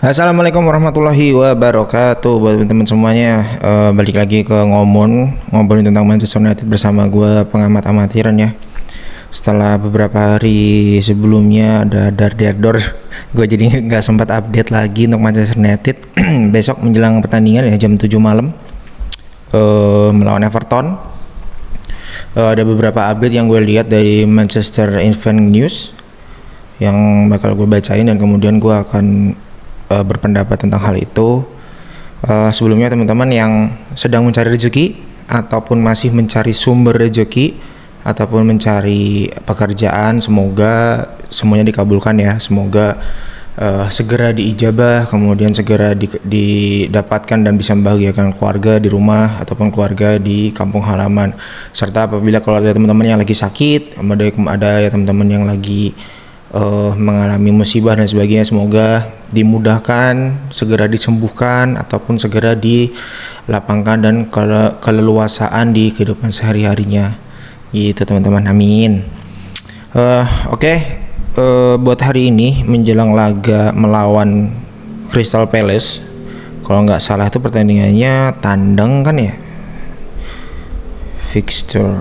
Assalamualaikum warahmatullahi wabarakatuh buat teman-teman semuanya. Balik lagi ke ngobrolin tentang Manchester United bersama gue, pengamat amatiran ya. Setelah beberapa hari sebelumnya ada dar-dar, gue jadi nggak sempat update lagi untuk Manchester United. Besok menjelang pertandingan ya jam 7 malam melawan Everton. Ada beberapa update yang gue lihat dari Manchester Evening News yang bakal gue bacain, dan kemudian gue akan berpendapat tentang hal itu. Sebelumnya teman-teman yang sedang mencari rezeki ataupun masih mencari sumber rezeki ataupun mencari pekerjaan, semoga semuanya dikabulkan ya. Semoga segera diijabah, kemudian segera didapatkan dan bisa membahagiakan keluarga di rumah ataupun keluarga di kampung halaman. Serta apabila kalau ada teman-teman yang lagi sakit, ada ya teman-teman yang lagi mengalami musibah dan sebagainya, semoga dimudahkan, segera disembuhkan ataupun segera dilapangkan dan keleluasaan di kehidupan sehari-harinya. Gitu teman-teman, amin. Oke. Buat hari ini menjelang laga melawan Crystal Palace, kalau nggak salah itu pertandingannya tandang kan ya, fixture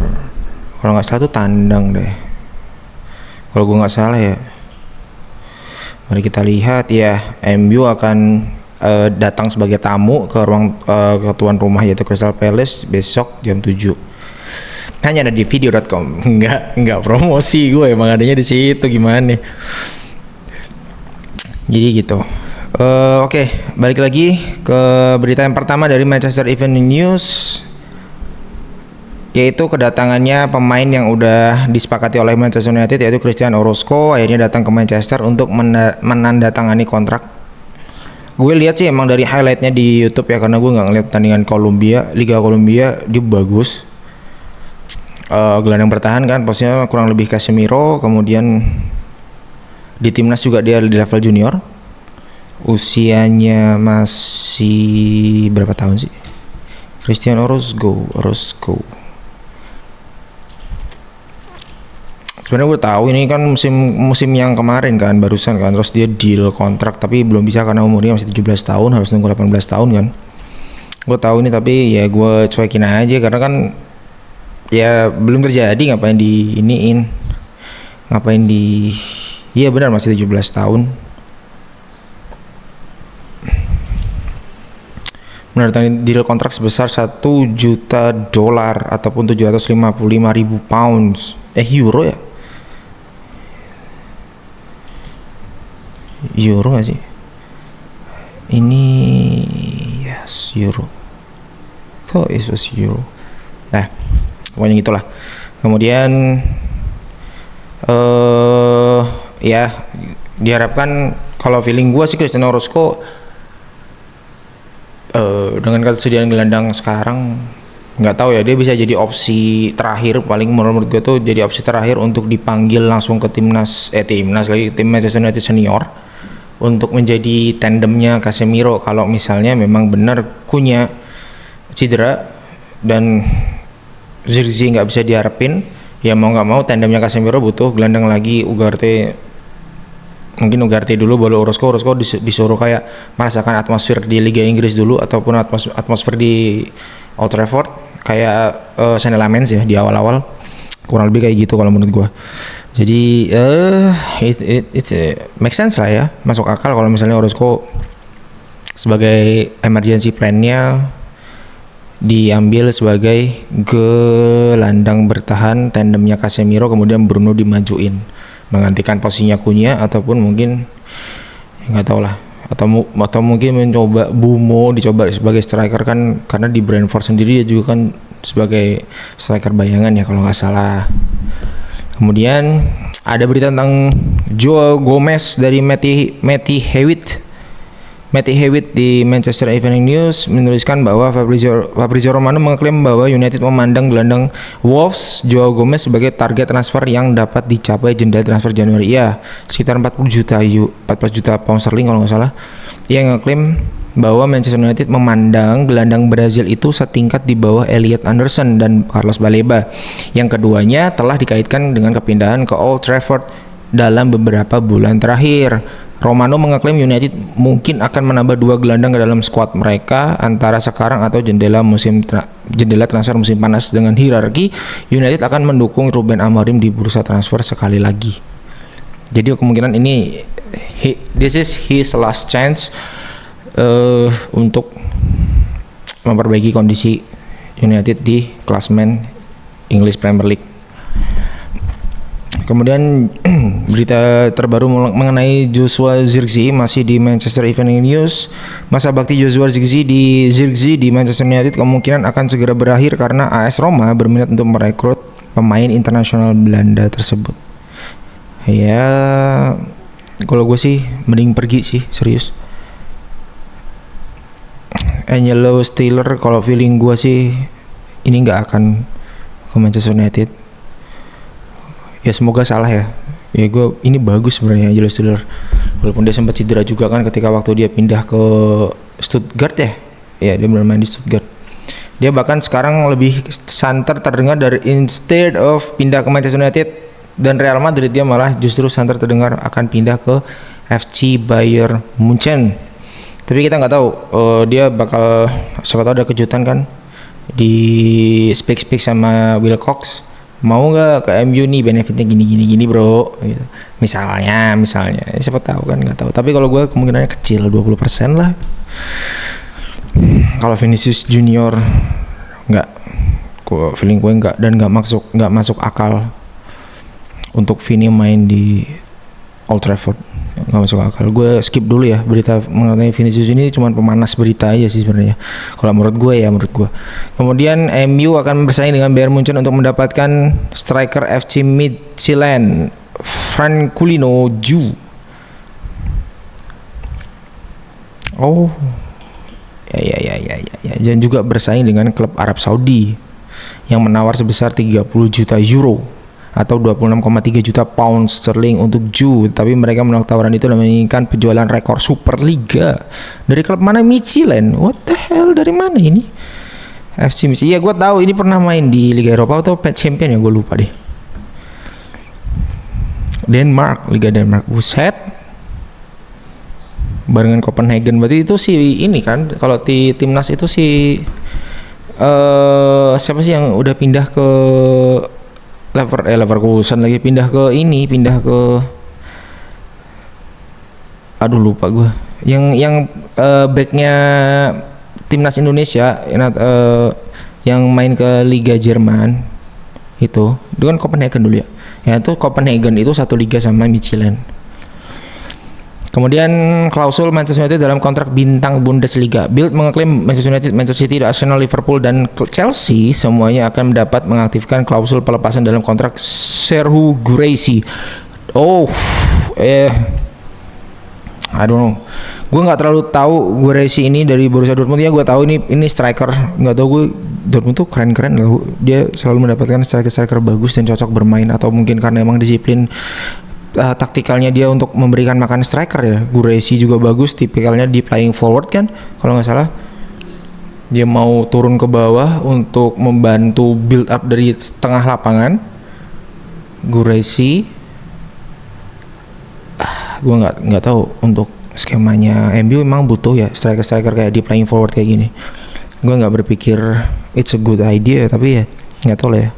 kalau nggak salah itu tandang deh, kalau gue nggak salah ya. Mari kita lihat ya, MU akan datang sebagai tamu ke ruang ke tuan rumah yaitu Crystal Palace besok jam 7. Hanya ada di video.com. Enggak promosi, gue emang adanya di situ, gimana nih. Jadi gitu. Oke, balik lagi ke berita yang pertama dari Manchester Evening News, yaitu kedatangannya pemain yang udah disepakati oleh Manchester United, yaitu Christian Orozco akhirnya datang ke Manchester untuk menandatangani kontrak. Gue lihat sih emang dari highlightnya di YouTube ya, karena gue nggak ngeliat pertandingan Liga Kolombia, dia bagus. Gelandang bertahan kan, posisinya kurang lebih Casemiro, kemudian di timnas juga dia di level junior. Usianya masih berapa tahun sih? Christian Orozco. Sebenarnya gue tahu ini kan musim yang kemarin kan, barusan kan, terus dia deal kontrak tapi belum bisa karena umurnya masih 17 tahun, harus nunggu 18 tahun kan. Gue tahu ini tapi ya gue cuekin aja karena kan ya belum terjadi, iya benar masih 17 tahun. Menandatangani deal kontrak sebesar $1 juta ataupun 755.000 pounds. Euro ya? Euro nggak sih? Ini yes, Euro. So it was Euro. Nah, pokoknya gitulah. Kemudian ya diharapkan, kalau feeling gue sih Christian Orozco dengan ketersediaan gelandang sekarang, nggak tahu ya, dia bisa jadi opsi terakhir, paling menurut gue tuh jadi opsi terakhir untuk dipanggil langsung ke tim Manchester United senior untuk menjadi tandemnya Casemiro kalau misalnya memang benar Cunha cedera dan Zirkzee nggak bisa diharapin. Ya mau nggak mau tandemnya Casemiro butuh gelandang lagi. Mungkin Ugarte dulu, baru Orozco disuruh kayak merasakan atmosfer di Liga Inggris dulu ataupun atmosfer di Old Trafford kayak Saint Lamens ya di awal-awal, kurang lebih kayak gitu kalau menurut gua. Jadi it make sense lah ya, masuk akal kalau misalnya Orozco sebagai emergency plan-nya diambil sebagai gelandang bertahan tandemnya Casemiro, kemudian Bruno dimajuin menggantikan posisinya Cunha, ataupun mungkin nggak tahu lah, atau mungkin mencoba Bumo dicoba sebagai striker kan, karena di Brentford sendiri dia juga kan sebagai striker bayangan ya kalau nggak salah. Kemudian ada berita tentang Joe Gomez dari Matty Hewitt di Manchester Evening News menuliskan bahwa Fabrizio Romano mengklaim bahwa United memandang gelandang Wolves Joe Gomez sebagai target transfer yang dapat dicapai jendela transfer Januari. Ya, sekitar 14 juta pound sterling kalau nggak salah. Ia mengklaim bahwa Manchester United memandang gelandang Brazil itu setingkat di bawah Elliot Anderson dan Carlos Baleba, yang keduanya telah dikaitkan dengan kepindahan ke Old Trafford dalam beberapa bulan terakhir. Romano mengeklaim United mungkin akan menambah 2 gelandang ke dalam skuad mereka antara sekarang atau jendela transfer musim panas. Dengan hierarki, United akan mendukung Ruben Amorim di bursa transfer sekali lagi. Jadi kemungkinan ini this is his last chance untuk memperbaiki kondisi United di klasemen English Premier League. Kemudian berita terbaru mengenai Joshua Zirkzee masih di Manchester Evening News. Masa bakti Joshua Zirkzee di Manchester United kemungkinan akan segera berakhir karena AS Roma berminat untuk merekrut pemain internasional Belanda tersebut. Ya, kalau gue sih mending pergi sih, serius. Angelo Stiller, kalau feeling gue sih ini nggak akan ke Manchester United. Ya semoga salah ya. Ya gue ini bagus sebenarnya Angelo Stiller. Walaupun dia sempat cedera juga kan ketika waktu dia pindah ke Stuttgart ya. Ya dia bermain di Stuttgart. Dia bahkan sekarang lebih santer terdengar dari instead of pindah ke Manchester United dan Real Madrid, dia malah justru santer terdengar akan pindah ke FC Bayern Munchen. Tapi kita nggak tahu dia bakal, siapa tahu ada kejutan kan di speak sama Wilcox. Mau nggak ke MU nih, benefitnya gini bro gitu. Misalnya siapa tahu kan, nggak tahu. Tapi kalau gue kemungkinannya kecil, 20% lah. Kalau Vinicius Junior nggak, feeling gue nggak, dan nggak masuk akal untuk Vini main di Old Trafford, nggak masuk akal. Gue skip dulu ya berita mengenai Vinicius ini, cuma pemanas berita aja sih sebenarnya. Kalau menurut gue. Kemudian MU akan bersaing dengan Bayern Munchen untuk mendapatkan striker FC Midtjylland Franculino Ju. Oh, ya. Dan juga bersaing dengan klub Arab Saudi yang menawar sebesar 30 juta euro atau 26,3 juta pound sterling untuk Ju. Tapi mereka menolak tawaran itu dan menginginkan penjualan rekor Superliga. Dari klub mana? Midtjylland. What the hell, dari mana ini? FC Midtjylland. Iya gue tahu ini pernah main di Liga Eropa atau Champion ya, gue lupa deh. Liga Denmark. Buset. Barengan Copenhagen. Berarti itu si ini kan, kalau di timnas itu si siapa sih yang udah pindah ke Leverkusen lagi, pindah ke aduh lupa gue, yang backnya timnas Indonesia yang main ke Liga Jerman itu kan Copenhagen dulu ya itu Copenhagen itu satu liga sama Midtjylland. Kemudian klausul Manchester United dalam kontrak bintang Bundesliga. Bild mengeklaim Manchester United, Manchester City, Arsenal, Liverpool, dan Chelsea semuanya akan dapat mengaktifkan klausul pelepasan dalam kontrak Serhou Guirassy. I don't know. Gue nggak terlalu tahu Guirassy ini dari Borussia Dortmund ya. Gue tahu ini striker. Nggak tahu gue, Dortmund tuh keren-keren lah. Dia selalu mendapatkan striker bagus dan cocok bermain, atau mungkin karena emang disiplin taktikalnya dia untuk memberikan makan striker ya. Guirassy juga bagus, tipikalnya di playing forward kan kalau nggak salah. Dia mau turun ke bawah untuk membantu build up dari tengah lapangan. Guirassy gue nggak tahu untuk skemanya MU emang butuh ya striker kayak di playing forward kayak gini. Gue nggak berpikir it's a good idea, tapi ya nggak tahu lah ya.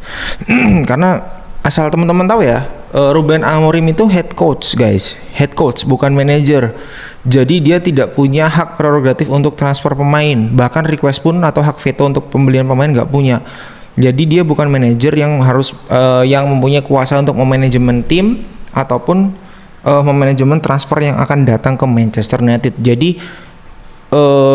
Karena asal teman-teman tahu ya, Ruben Amorim itu head coach guys, head coach bukan manager. Jadi dia tidak punya hak prerogatif untuk transfer pemain, bahkan request pun atau hak veto untuk pembelian pemain nggak punya. Jadi dia bukan manajer yang harus yang mempunyai kuasa untuk memanajemen tim ataupun memanajemen transfer yang akan datang ke Manchester United. Jadi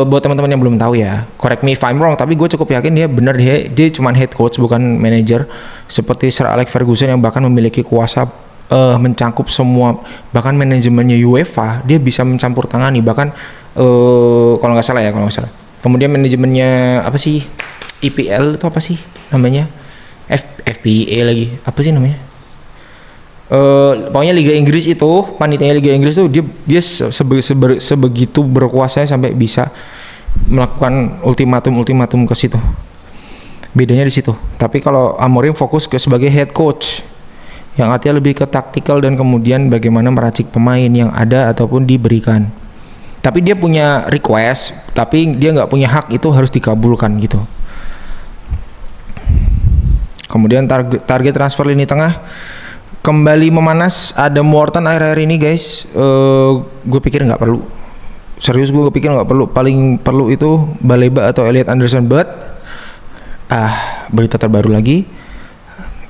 buat teman-teman yang belum tahu ya, correct me if I'm wrong, tapi gue cukup yakin dia cuma head coach bukan manager, seperti Sir Alex Ferguson yang bahkan memiliki kuasa mencangkup semua, bahkan manajemennya UEFA dia bisa mencampur tangani, bahkan kalau nggak salah. Kemudian manajemennya apa sih, IPL itu apa sih namanya, FPA lagi apa sih namanya, pokoknya Liga Inggris itu, panitia Liga Inggris itu dia sebegitu berkuasanya sampai bisa melakukan ultimatum ke situ. Bedanya di situ. Tapi kalau Amorim fokus sebagai head coach, yang artinya lebih ke taktikal dan kemudian bagaimana meracik pemain yang ada ataupun diberikan. Tapi dia punya request, tapi dia nggak punya hak, itu harus dikabulkan gitu. Kemudian target transfer lini tengah kembali memanas. Adam Wharton akhir-akhir ini guys, gue pikir nggak perlu. Serius gue pikir nggak perlu. Paling perlu itu Baleba atau Elliot Anderson. But berita terbaru lagi,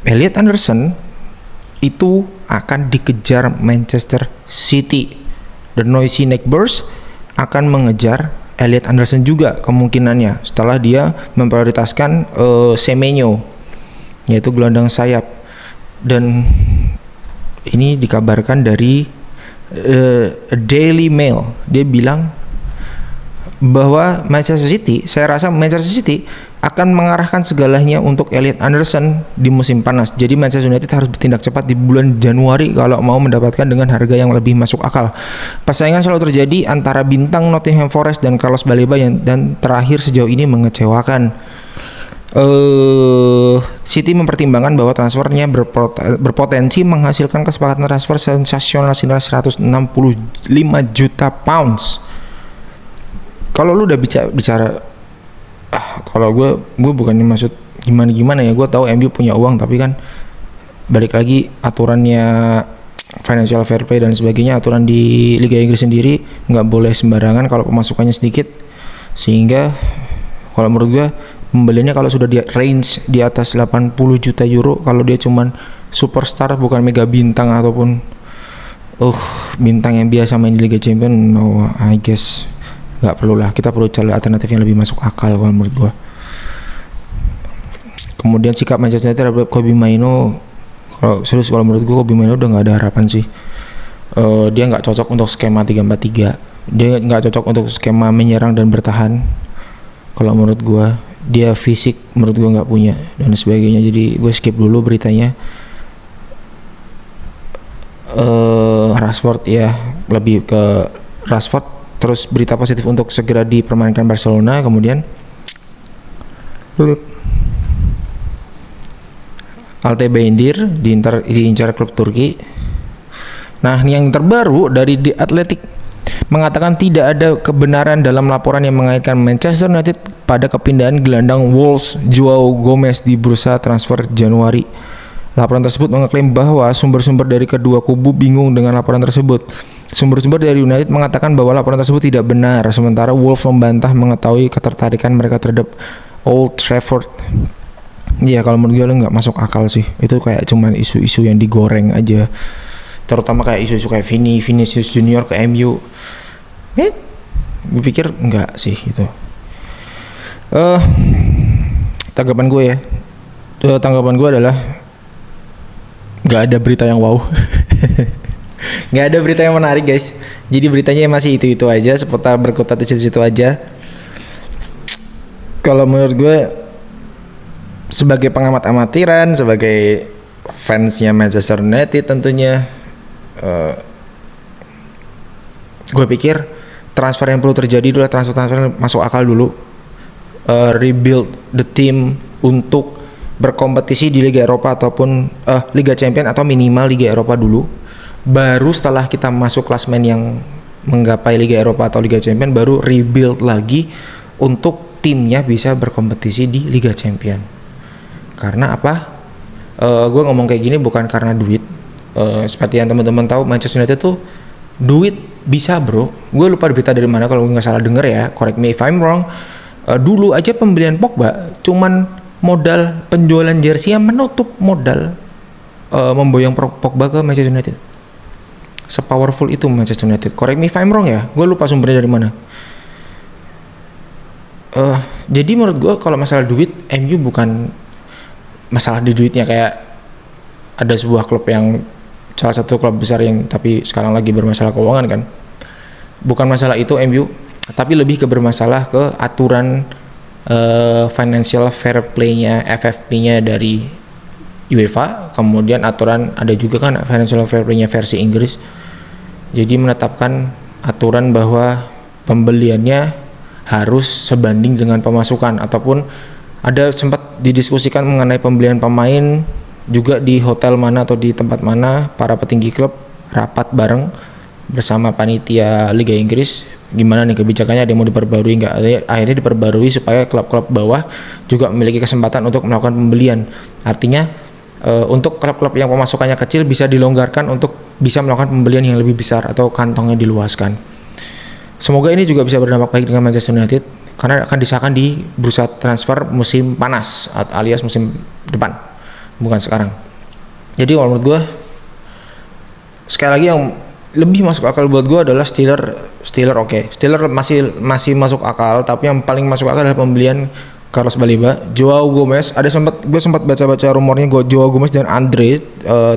Elliot Anderson itu akan dikejar Manchester City. The Noisy Neighbours akan mengejar Elliot Anderson juga kemungkinannya setelah dia memprioritaskan Semenyo, yaitu gelandang sayap. Dan ini dikabarkan dari Daily Mail, dia bilang bahwa Manchester City, saya rasa Manchester City akan mengarahkan segalanya untuk Elliot Anderson di musim panas. Jadi Manchester United harus bertindak cepat di bulan Januari kalau mau mendapatkan dengan harga yang lebih masuk akal. Persaingan selalu terjadi antara bintang Nottingham Forest dan Carlos Baleba dan terakhir sejauh ini mengecewakan. City mempertimbangkan bahwa transfernya berpotensi menghasilkan kesepakatan transfer sensasional senilai 165 juta pounds. Kalau lu udah bicara kalau gue bukannya maksud gimana ya, gue tahu MU punya uang, tapi kan balik lagi aturannya financial fair play dan sebagainya, aturan di Liga Inggris sendiri nggak boleh sembarangan kalau pemasukannya sedikit, sehingga kalau menurut gue pembeliannya kalau sudah di range di atas 80 juta euro, kalau dia cuman superstar bukan mega bintang ataupun bintang yang biasa main di Liga Champions, no, I guess nggak perlu lah. Kita perlu cari alternatif yang lebih masuk akal kalau menurut gua. Kemudian sikap Manchester United terhadap Kobbie Mainoo, kalau menurut gua Kobbie Mainoo udah nggak ada harapan sih. Dia nggak cocok untuk skema 3-4-3, dia nggak cocok untuk skema menyerang dan bertahan. Kalau menurut gua dia fisik menurut gua nggak punya dan sebagainya, jadi gue skip dulu beritanya. Rashford ya, lebih ke Rashford. Terus berita positif untuk segera dipermainkan Barcelona. Kemudian Altaybandir diincar klub Turki. Nah, yang terbaru dari The Athletic mengatakan tidak ada kebenaran dalam laporan yang mengaitkan Manchester United pada kepindahan gelandang Wolves Joao Gomez di bursa transfer Januari. Laporan tersebut mengeklaim bahwa sumber-sumber dari kedua kubu bingung dengan laporan tersebut. Sumber-sumber dari United mengatakan bahwa laporan tersebut tidak benar, sementara Wolves membantah mengetahui ketertarikan mereka terhadap Old Trafford. Ya, kalau menurut gue nggak masuk akal sih. Itu kayak cuman isu-isu yang digoreng aja. Terutama kayak isu-isu kayak Vinicius Junior ke MU. Gue pikir enggak sih itu. Tanggapan gue adalah nggak ada berita yang wow. Nggak ada berita yang menarik guys. Jadi beritanya masih itu aja, seputar berkutat itu aja. Kalau menurut gue sebagai pengamat amatiran, sebagai fansnya Manchester United tentunya, gue pikir transfer yang perlu terjadi adalah transfer yang masuk akal dulu. Rebuild the team untuk berkompetisi di Liga Eropa ataupun Liga Champions atau minimal Liga Eropa dulu. Baru setelah kita masuk klasemen yang menggapai Liga Eropa atau Liga Champions, baru rebuild lagi untuk timnya bisa berkompetisi di Liga Champions. Karena apa? Gue ngomong kayak gini bukan karena duit. Seperti yang teman-teman tahu, Manchester United tuh duit bisa bro. Gue lupa berita dari mana, kalau nggak salah denger ya, correct me if I'm wrong. Dulu aja pembelian Pogba cuman modal penjualan jersey yang menutup modal memboyong Pogba ke Manchester United. Sepowerful itu Manchester United. Correct me if I'm wrong ya, gue lupa sumbernya dari mana. Jadi menurut gue kalau masalah duit, MU bukan masalah di duitnya. Kayak ada sebuah klub yang salah satu klub besar yang tapi sekarang lagi bermasalah keuangan kan. Bukan masalah itu MU, tapi lebih ke bermasalah ke aturan financial fair play-nya, FFP-nya dari UEFA. Kemudian aturan ada juga kan financial fair play-nya versi Inggris. Jadi menetapkan aturan bahwa pembeliannya harus sebanding dengan pemasukan, ataupun ada sempat didiskusikan mengenai pembelian pemain juga di hotel mana atau di tempat mana para petinggi klub rapat bareng bersama panitia Liga Inggris, gimana nih kebijakannya, ada yang mau diperbarui nggak. Akhirnya diperbarui supaya klub-klub bawah juga memiliki kesempatan untuk melakukan pembelian. Artinya untuk klub-klub yang pemasukannya kecil bisa dilonggarkan untuk bisa melakukan pembelian yang lebih besar atau kantongnya diluaskan. Semoga ini juga bisa berdampak baik dengan Manchester United karena akan disahkan di bursa transfer musim panas alias musim depan, bukan sekarang. Jadi kalau menurut gue, sekali lagi yang lebih masuk akal buat gue adalah Steelers oke. Steelers masih masuk akal, tapi yang paling masuk akal adalah pembelian Carlos Baleba, Joao Gomez. Gue sempat baca rumornya Joao Gomez dan Andre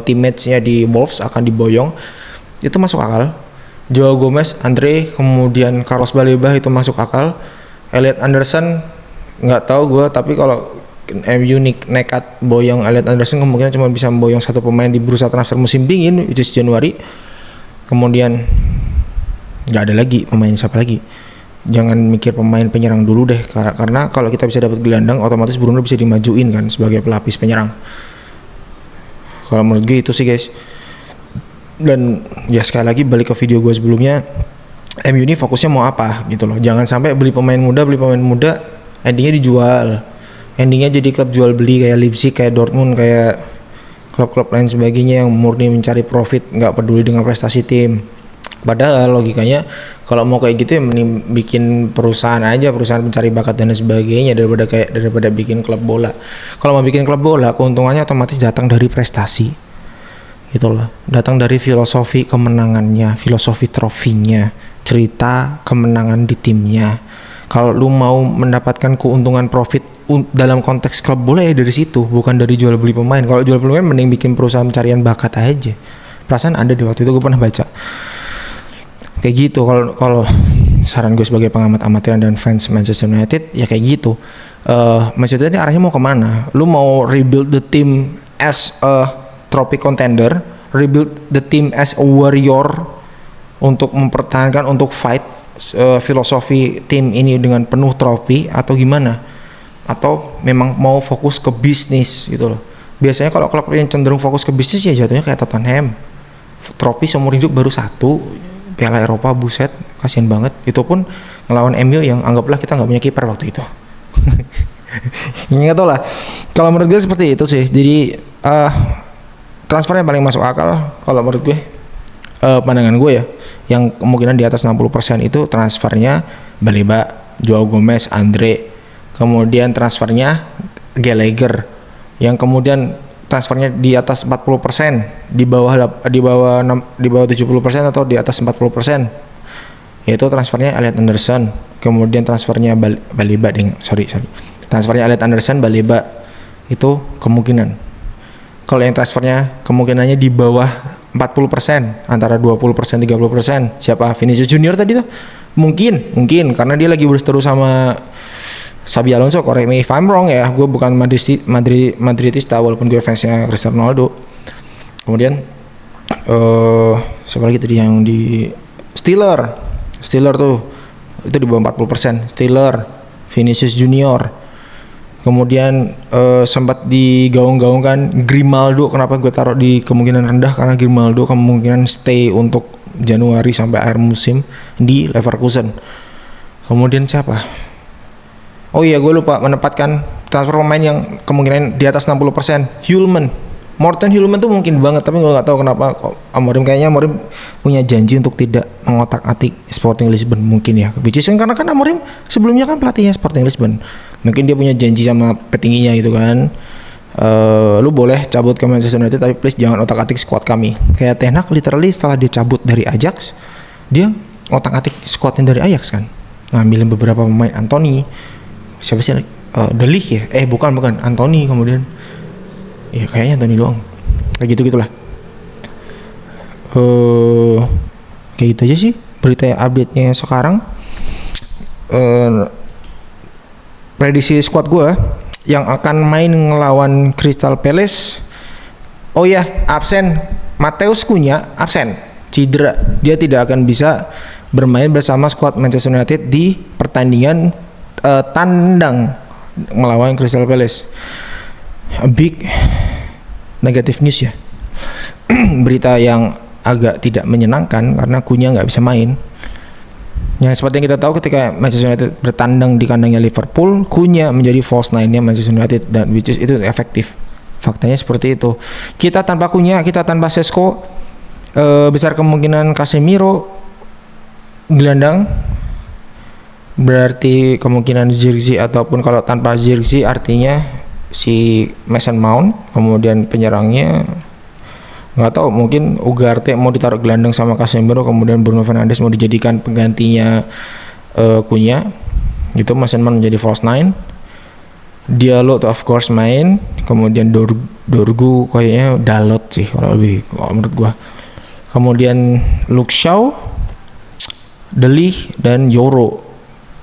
teammates-nya di Wolves akan diboyong. Itu masuk akal. Joao Gomez, Andre, kemudian Carlos Baleba itu masuk akal. Elliot Anderson nggak tahu gue, tapi kalau MU nekat boyong Elliot Anderson, kemungkinan cuma bisa boyong satu pemain di bursa transfer musim dingin, itu Januari. Kemudian nggak ada lagi pemain, siapa lagi. Jangan mikir pemain penyerang dulu deh, karena kalau kita bisa dapat gelandang, otomatis Bruno bisa dimajuin kan sebagai pelapis penyerang. Kalau menurut gue itu sih guys. Dan ya sekali lagi balik ke video gue sebelumnya, MU ini fokusnya mau apa gitu loh. Jangan sampai beli pemain muda endingnya dijual, endingnya jadi klub jual beli kayak Leipzig, kayak Dortmund, kayak klub-klub lain sebagainya yang murni mencari profit, nggak peduli dengan prestasi tim. Padahal logikanya kalau mau kayak gitu ya mending bikin perusahaan aja, perusahaan pencari bakat dan sebagainya daripada bikin klub bola. Kalau mau bikin klub bola, keuntungannya otomatis datang dari prestasi, gitu loh. Datang dari filosofi kemenangannya, filosofi trofinya, cerita kemenangan di timnya. Kalau lu mau mendapatkan keuntungan profit dalam konteks klub bola ya dari situ, bukan dari jual beli pemain. Kalau jual beli pemain mending bikin perusahaan pencarian bakat aja. Perasaan ada di waktu itu gue pernah baca kayak gitu. Kalau saran gue sebagai pengamat amatiran dan fans Manchester United ya kayak gitu. Manchester United arahnya mau kemana? Lu mau rebuild the team as a trophy contender, rebuild the team as a warrior untuk mempertahankan, untuk fight filosofi tim ini dengan penuh trofi, atau gimana? Atau memang mau fokus ke bisnis gitu loh. Biasanya kalau klub yang cenderung fokus ke bisnis ya jatuhnya kayak Tottenham, trofi seumur hidup baru satu, Piala Eropa, buset, kasian banget. Itu pun ngelawan MU yang anggaplah kita nggak punya kiper waktu itu. Nggak tau lah. Kalau menurut gue seperti itu sih. Jadi transfer yang paling masuk akal kalau menurut gue, pandangan gue ya, yang kemungkinan di atas 60% itu transfernya Baleba, Joao Gomez, Andre. Kemudian transfernya Gallagher, yang kemudian transfernya di atas 40%, di bawah 70% atau di atas 40%, yaitu transfernya Elliot Anderson. Kemudian transfernya Baleba transfernya Elliot Anderson, Baleba itu kemungkinan. Kalau yang transfernya kemungkinannya di bawah 40%, antara 20%, 30%, siapa? Vinicius Junior tadi tuh mungkin karena dia lagi terus sama Xabi Alonso. Correct me if I'm wrong ya, gue bukan Madridista walaupun gue fansnya Cristiano Ronaldo. Kemudian siapa lagi tadi yang di Steelers tuh itu di bawah 40%, Steelers, Vinicius Junior. Kemudian sempat digaung-gaungkan Grimaldo. Kenapa gue taruh di kemungkinan rendah? Karena Grimaldo kemungkinan stay untuk Januari sampai akhir musim di Leverkusen. Kemudian siapa? Oh iya, gue lupa menempatkan transfer pemain yang kemungkinan di atas 60%. Morten Hjulmand tuh mungkin banget, tapi gue nggak tahu kenapa kok Amorim punya janji untuk tidak mengotak-atik Sporting Lisbon mungkin ya. Which is karena kan Amorim sebelumnya kan pelatihnya Sporting Lisbon. Mungkin dia punya janji sama petingginya gitu kan. Lu boleh cabut ke Manchester United tapi please jangan otak-atik squad kami. Kayak Ten Hag literally setelah dia cabut dari Ajax, dia otak-atik squadnya dari Ajax kan. Ngambilin beberapa pemain, Anthony, siapa sih? De Ligt ya? Bukan Anthony. Kemudian ya kayaknya Anthony doang. Kayak gitulah. Kayak gitu aja sih berita update-nya sekarang. Prediksi squad gue yang akan main ngelawan Crystal Palace. Oh ya, absen Mateus Cunha, absen, cedera. Dia tidak akan bisa bermain bersama squad Manchester United di pertandingan tandang melawan Crystal Palace. A big negative news ya. Berita yang agak tidak menyenangkan karena Cunha nggak bisa main. Yang seperti yang kita tahu ketika Manchester United bertandang di kandangnya Liverpool, Cunha menjadi false nine-nya Manchester United dan which is itu efektif. Faktanya seperti itu. Kita tanpa Cunha, kita tanpa Sesko, besar kemungkinan Casemiro gelandang, berarti kemungkinan Zirkzee ataupun kalau tanpa Zirkzee artinya si Mason Mount, kemudian penyerangnya nggak tahu, mungkin Ugarte mau ditaruh gelandang sama Casemiro, kemudian Bruno Fernandes mau dijadikan penggantinya Cunha gitu. Mason Mount menjadi false nine, Diallo tuh of course main, kemudian Dorgu kayaknya Dalot sih kalau menurut gua, kemudian Luke Shaw, De Ligt dan Yoro.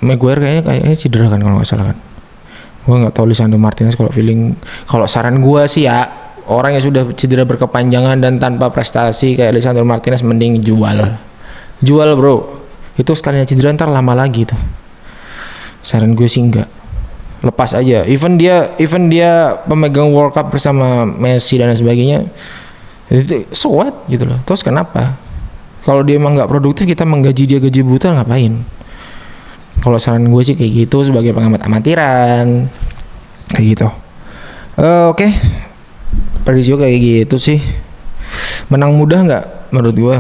Maguire kayaknya cedera kan kalau nggak salah kan. Gue nggak tahu Lisandro Martinez, kalau saran gue sih ya, orang yang sudah cedera berkepanjangan dan tanpa prestasi kayak Lisandro Martinez mending jual bro. Itu sekalinya cedera ntar lama lagi tuh. Saran gue sih enggak, lepas aja. Even dia pemegang World Cup bersama Messi dan sebagainya, itu so what gitu loh. Terus kenapa? Kalau dia emang nggak produktif, kita menggaji dia gaji buta, ngapain? Kalau saran gue sih kayak gitu sebagai pengamat amatiran kayak gitu. Oke. Prediksi gue kayak gitu sih. Menang mudah nggak? Menurut gue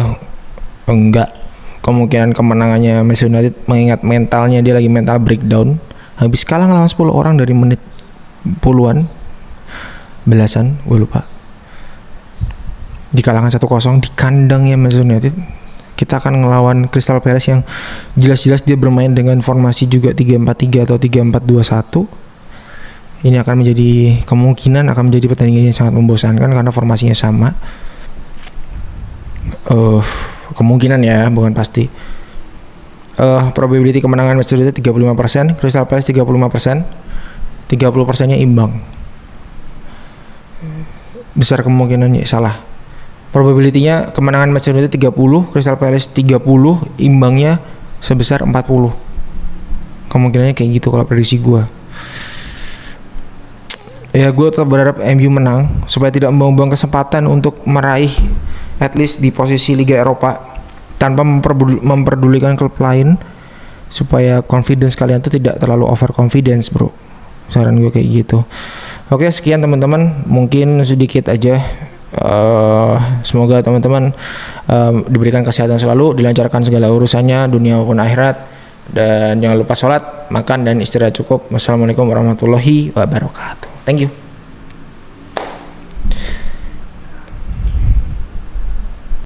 enggak. Kemungkinan kemenangannya Manchester United mengingat mentalnya, dia lagi mental breakdown. Habis kalah ngelawan 10 orang dari menit puluhan, belasan, gue lupa. Dikalahkan 1-0 di kandangnya Manchester United. Kita akan ngelawan Crystal Palace yang jelas-jelas dia bermain dengan formasi juga 3-4-3 atau 3-4-2-1. Ini akan menjadi kemungkinan akan menjadi pertandingan yang sangat membosankan karena formasinya sama. Kemungkinan ya, bukan pasti. Probability kemenangan Manchester United 35%, Crystal Palace 35%. 30%-nya imbang. Besar kemungkinannya salah. Probability-nya kemenangan Manchester United 30, Crystal Palace 30, imbangnya sebesar 40. Kemungkinannya kayak gitu kalau prediksi gue. Ya gue tetap berharap MU menang supaya tidak membuang kesempatan untuk meraih at least di posisi Liga Eropa tanpa memperdulikan klub lain, supaya confidence kalian tuh tidak terlalu overconfidence bro. Saran gue kayak gitu. Oke, sekian teman-teman, mungkin sedikit aja. Semoga teman-teman diberikan kesehatan selalu, dilancarkan segala urusannya dunia maupun akhirat, dan jangan lupa sholat, makan dan istirahat cukup. Wassalamualaikum warahmatullahi wabarakatuh. Thank you.